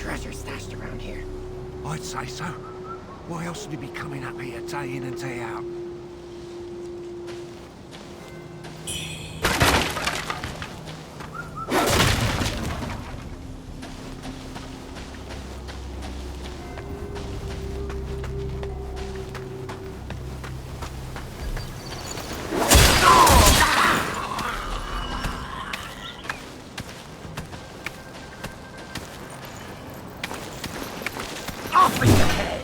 treasure stashed around here. I'd say so. Why else would he be coming up here day in and day out? Off with your head!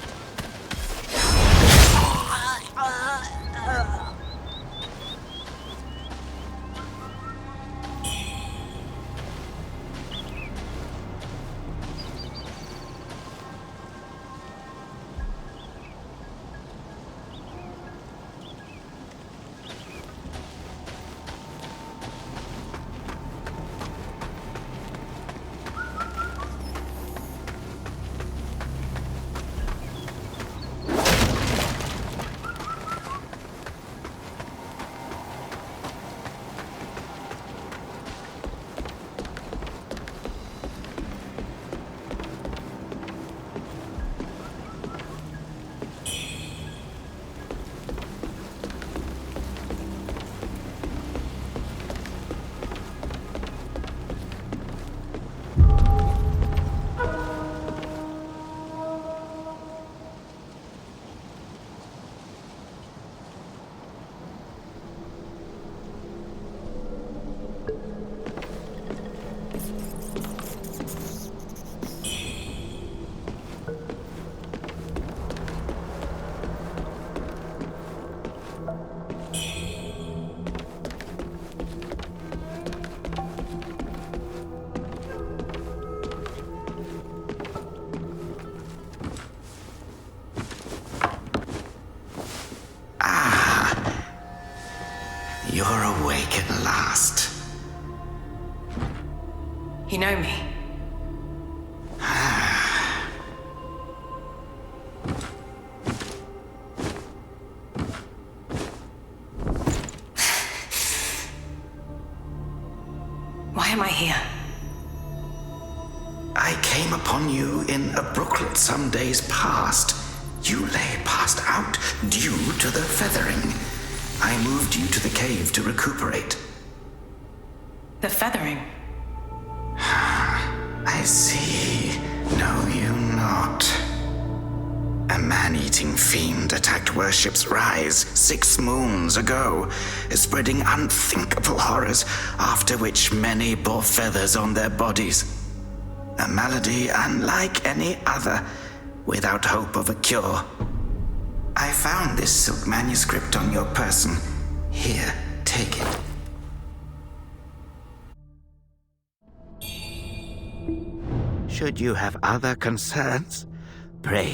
You're awake at last. You know me? Why am I here? I came upon you in a brooklet some days past. You lay passed out due to the feathering. I moved you to the cave to recuperate. The feathering? I see. Know you not. A man-eating fiend attacked Worship's Rise 6 moons ago, spreading unthinkable horrors, after which many bore feathers on their bodies. A malady unlike any other, without hope of a cure. I found this silk manuscript on your person. Here, take it. Should you have other concerns, pray,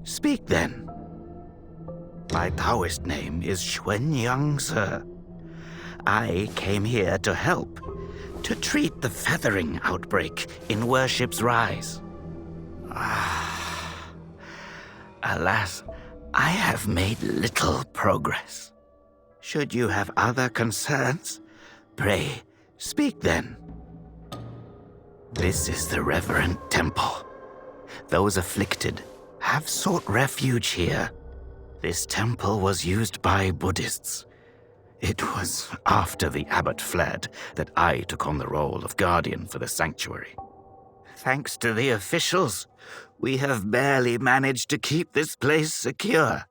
speak then. My Taoist name is Xuanyang, sir. I came here to help, to treat the feathering outbreak in Worship's Rise. Alas, I have made little progress. Should you have other concerns, pray, speak then. This is the reverent temple. Those afflicted have sought refuge here. This temple was used by Buddhists. It was after the abbot fled that I took on the role of guardian for the sanctuary. Thanks to the officials, we have barely managed to keep this place secure.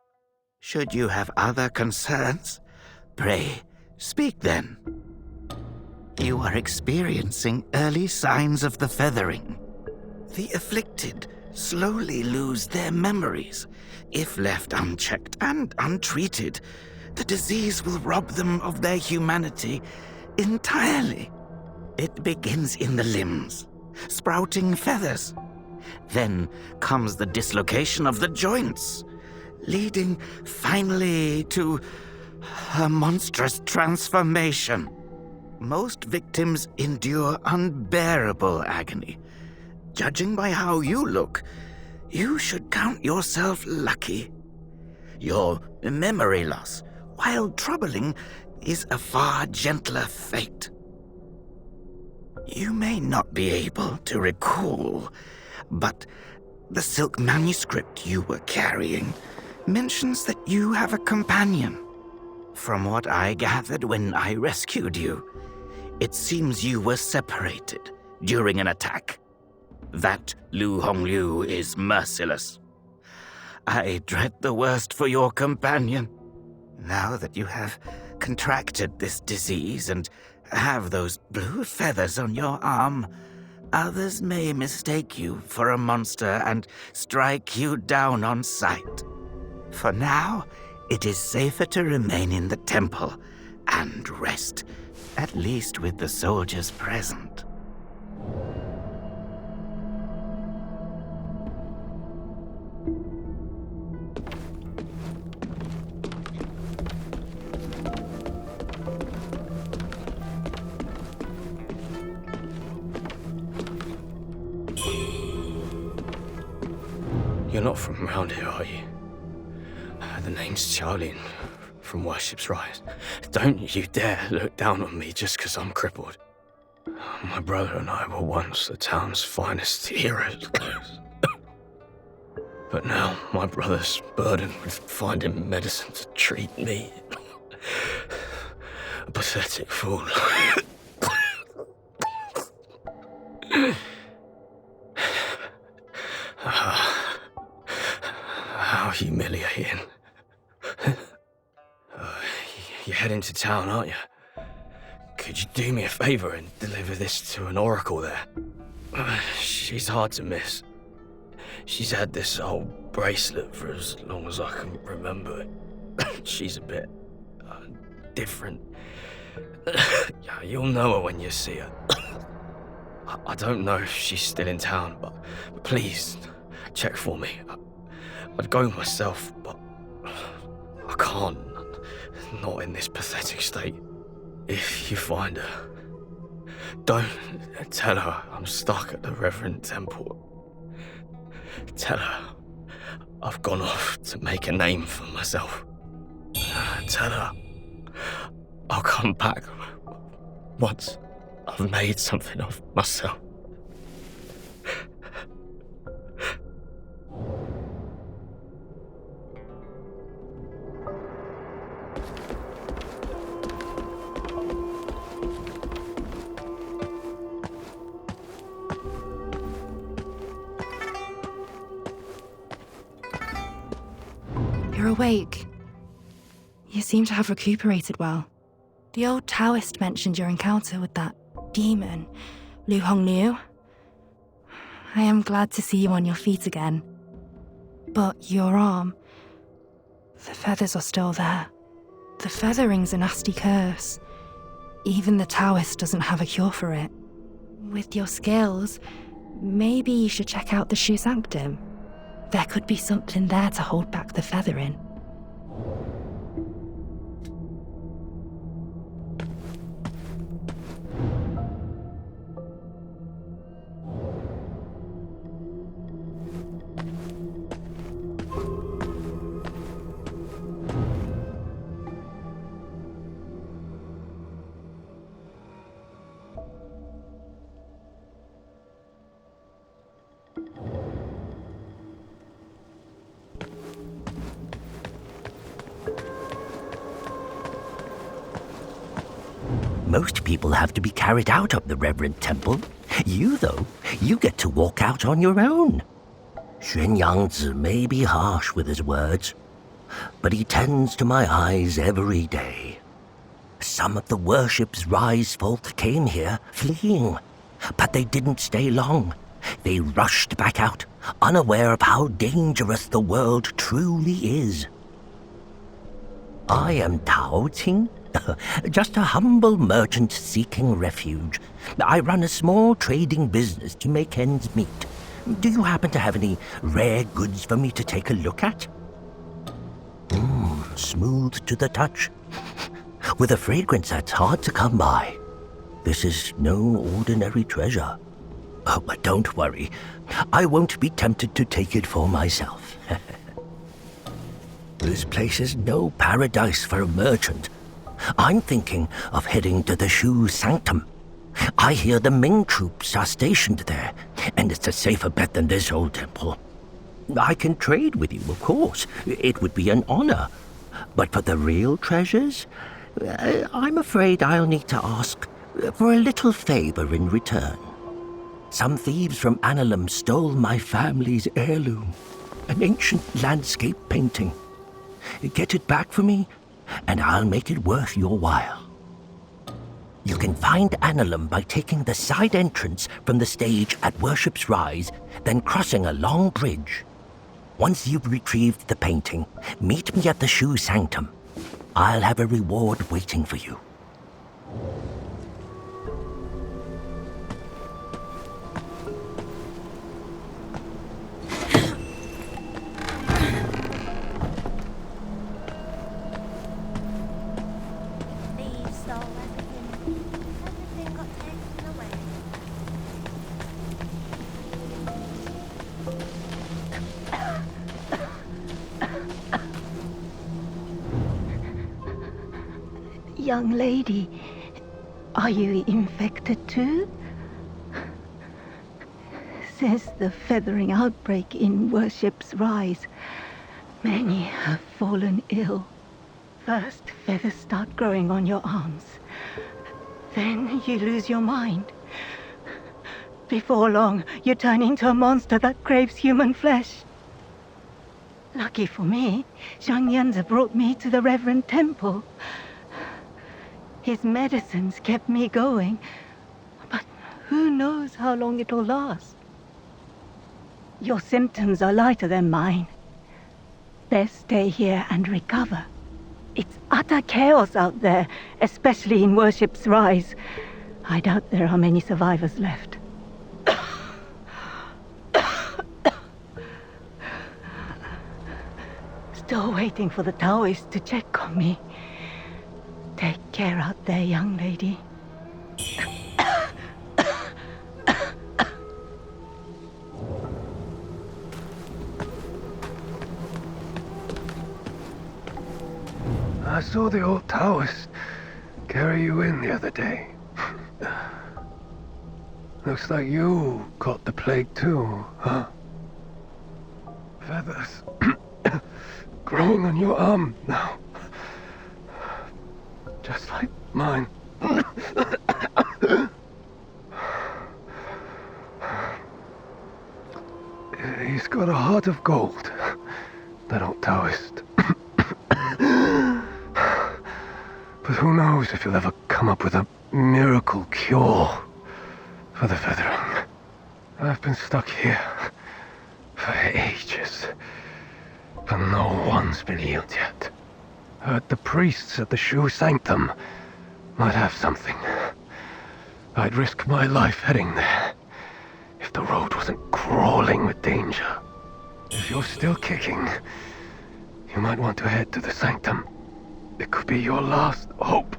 Should you have other concerns, pray, speak then. You are experiencing early signs of the feathering. The afflicted slowly lose their memories. If left unchecked and untreated, the disease will rob them of their humanity entirely. It begins in the limbs, sprouting feathers. Then comes the dislocation of the joints, leading finally to a monstrous transformation. Most victims endure unbearable agony. Judging by how you look, you should count yourself lucky. Your memory loss, while troubling, is a far gentler fate. You may not be able to recall but the silk manuscript you were carrying mentions that you have a companion. From what I gathered when I rescued you, it seems you were separated during an attack. That Luhongliu is merciless. I dread the worst for your companion. Now that you have contracted this disease and have those blue feathers on your arm, others may mistake you for a monster and strike you down on sight. For now, it is safer to remain in the temple and rest, at least with the soldiers present. You're not from around here, are you? The name's Charlie from Worship's Rise. Don't you dare look down on me just because I'm crippled. My brother and I were once the town's finest heroes. But now my brother's burdened with finding medicine to treat me. A pathetic fool. How humiliating. You're heading to town, aren't you? Could you do me a favor and deliver this to an oracle there? She's hard to miss. She's had this old bracelet for as long as I can remember. She's a bit different. Yeah, you'll know her when you see her. I don't know if she's still in town, but please check for me. I'd go myself, but I can't. Not in this pathetic state. If you find her, don't tell her I'm stuck at the Reverend Temple. Tell her I've gone off to make a name for myself. Tell her I'll come back once I've made something of myself. You're awake. You seem to have recuperated well. The old Taoist mentioned your encounter with that demon, Luhongliu. I am glad to see you on your feet again. But your arm, the feathers are still there. The feathering's a nasty curse. Even the Taoist doesn't have a cure for it. With your skills, maybe you should check out the Shu Sanctum. There could be something there to hold back the feathering. Most people have to be carried out of the Reverend Temple. You, though, you get to walk out on your own. Xuan Yangzi may be harsh with his words, but he tends to my eyes every day. Some of the Worship's Rise folk came here fleeing, but they didn't stay long. They rushed back out, unaware of how dangerous the world truly is. I am Tao Ting, just a humble merchant seeking refuge. I run a small trading business to make ends meet. Do you happen to have any rare goods for me to take a look at? Smooth to the touch, with a fragrance that's hard to come by. This is no ordinary treasure. Oh, but don't worry, I won't be tempted to take it for myself. This place is no paradise for a merchant. I'm thinking of heading to the Shu Sanctum. I hear the Ming troops are stationed there, And it's a safer bet than this old temple. I can trade with you, of course. It would be an honor. But for the real treasures, I'm afraid I'll need to ask for a little favor in return. Some thieves from Annalum stole my family's heirloom, an ancient landscape painting. Get it back for me, and I'll make it worth your while. You can find Annalum by taking the side entrance from the stage at Worship's Rise, then crossing a long bridge. Once you've retrieved the painting, meet me at the Shoe Sanctum. I'll have a reward waiting for you. Thieves stole everything. Everything got taken away. Young lady, are you infected too? Since the feathering outbreak in Worship's Rise, many have fallen ill. First, feathers start growing on your arms. Then you lose your mind. Before long, you turn into a monster that craves human flesh. Lucky for me, Zhang Yanzi brought me to the Reverend Temple. His medicines kept me going, but who knows how long it'll last. Your symptoms are lighter than mine. Best stay here and recover. It's utter chaos out there, especially in Worship's Rise. I doubt there are many survivors left. Still waiting for the Taoists to check on me. Take care out there, young lady. I saw the old Taoist carry you in the other day. Looks like you caught the plague too, huh? Feathers growing on your arm now. Just like mine. He's got a heart of gold, that old Taoist. But who knows if he'll ever come up with a miracle cure for the feathering. I've been stuck here for ages, but no one's been healed yet. Heard the priests at the Shoe Sanctum might have something. I'd risk my life heading there if the road wasn't crawling with danger. If you're still kicking, you might want to head to the Sanctum. It could be your last hope.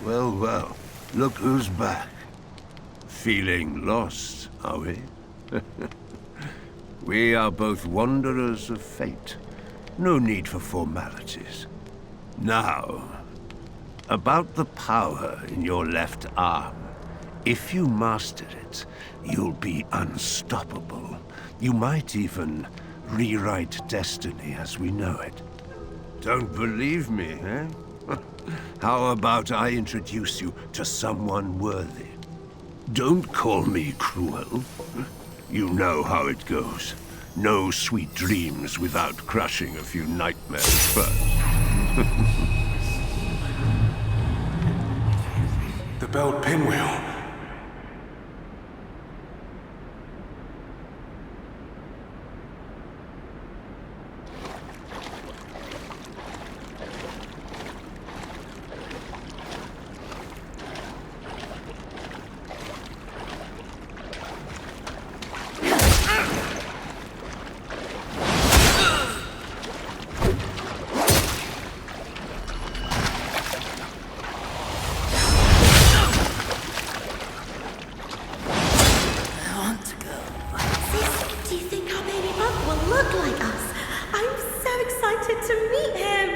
Well, look who's back. Feeling lost, are we? We are both wanderers of fate. No need for formalities. Now, about the power in your left arm. If you master it, you'll be unstoppable. You might even rewrite destiny as we know it. Don't believe me, eh? How about I introduce you to someone worthy? Don't call me cruel. You know how it goes. No sweet dreams without crushing a few nightmares first. The belt pinwheel. Do you think our baby brother will look like us? I'm so excited to meet him!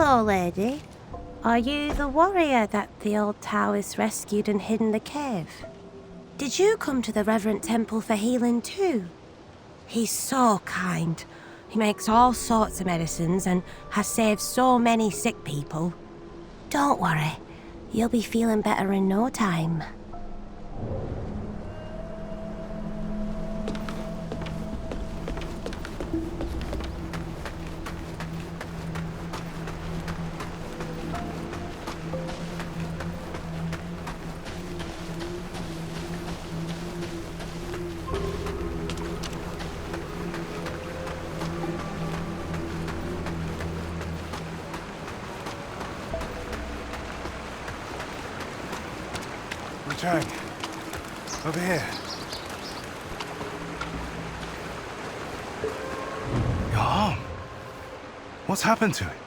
Hello, lady. Are you the warrior that the old Taoist rescued and hid in the cave? Did you come to the Reverend Temple for healing too? He's so kind. He makes all sorts of medicines and has saved so many sick people. Don't worry, you'll be feeling better in no time. Wuchang, over here. Your arm. What's happened to it?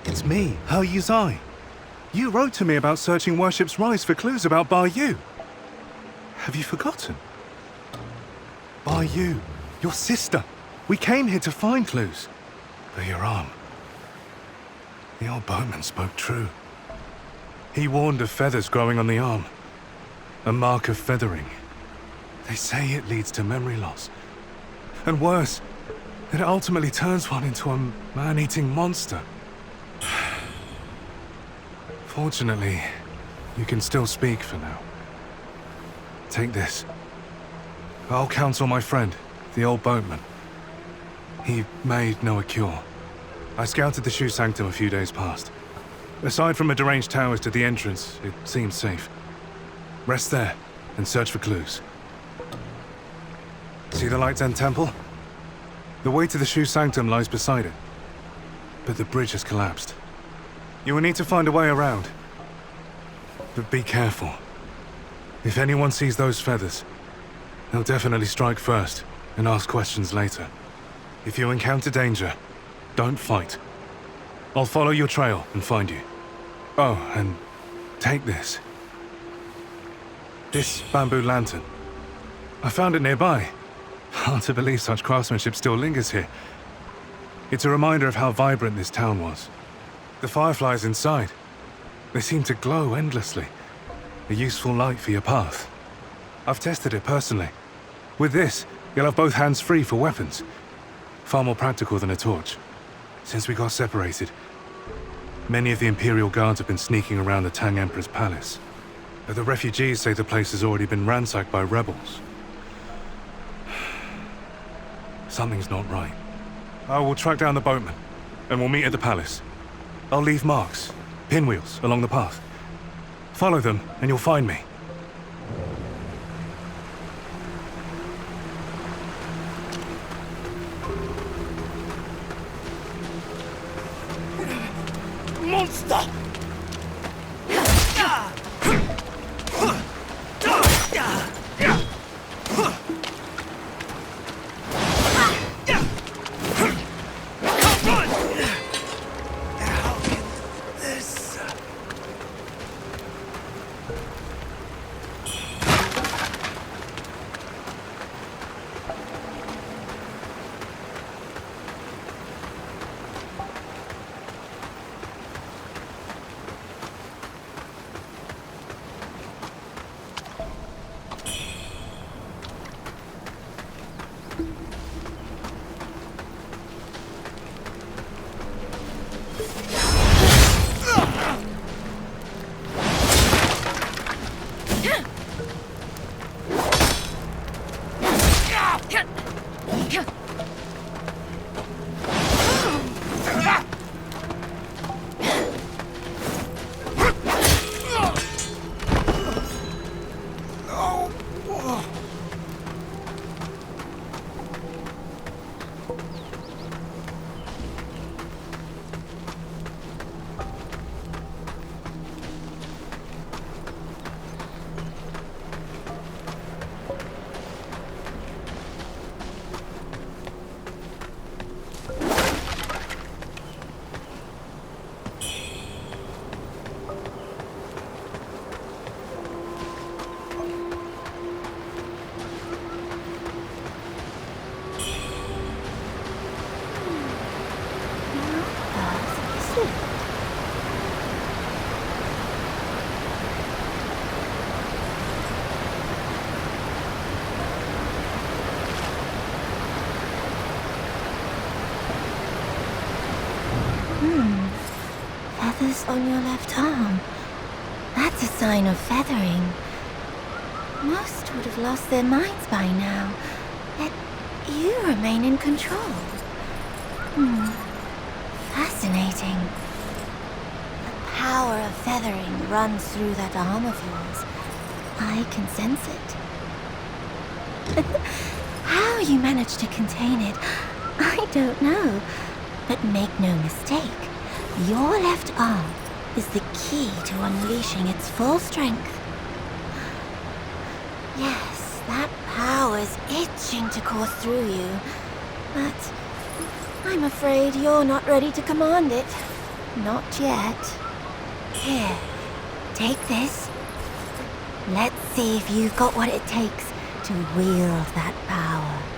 It's me, He Yuzai. You wrote to me about searching Worship's Rise for clues about Barra. Have you forgotten? Barra, your sister. We came here to find clues. But your arm. The old boatman spoke true. He warned of feathers growing on the arm. A mark of feathering. They say it leads to memory loss. And worse, that it ultimately turns one into a man-eating monster. Fortunately, you can still speak for now. Take this. I'll counsel my friend, the old boatman. He may know a cure. I scouted the Shu Sanctum a few days past. Aside from a deranged Taoist at the entrance, it seems safe. Rest there and search for clues. See the Lights End Temple? The way to the Shu Sanctum lies beside it. But the bridge has collapsed. You will need to find a way around. But be careful. If anyone sees those feathers, they'll definitely strike first and ask questions later. If you encounter danger, don't fight. I'll follow your trail and find you. Oh, and take this. This bamboo lantern. I found it nearby. Hard to believe such craftsmanship still lingers here. It's a reminder of how vibrant this town was. The fireflies inside. They seem to glow endlessly. A useful light for your path. I've tested it personally. With this, you'll have both hands free for weapons. Far more practical than a torch. Since we got separated, many of the Imperial Guards have been sneaking around the Tang Emperor's palace. But the refugees say the place has already been ransacked by rebels. Something's not right. I will track down the boatman, and we'll meet at the palace. I'll leave marks, pinwheels, along the path. Follow them, and you'll find me. Monster! Feathers on your left arm. That's a sign of feathering. Most would have lost their minds by now, yet you remain in control. Fascinating. The power of feathering runs through that arm of yours. I can sense it. How you managed to contain it, I don't know. But make no mistake, your left arm is the key to unleashing its full strength. Yes, that power's itching to course through you, but I'm afraid you're not ready to command it. Not yet. Here, take this. Let's see if you've got what it takes to wield that power.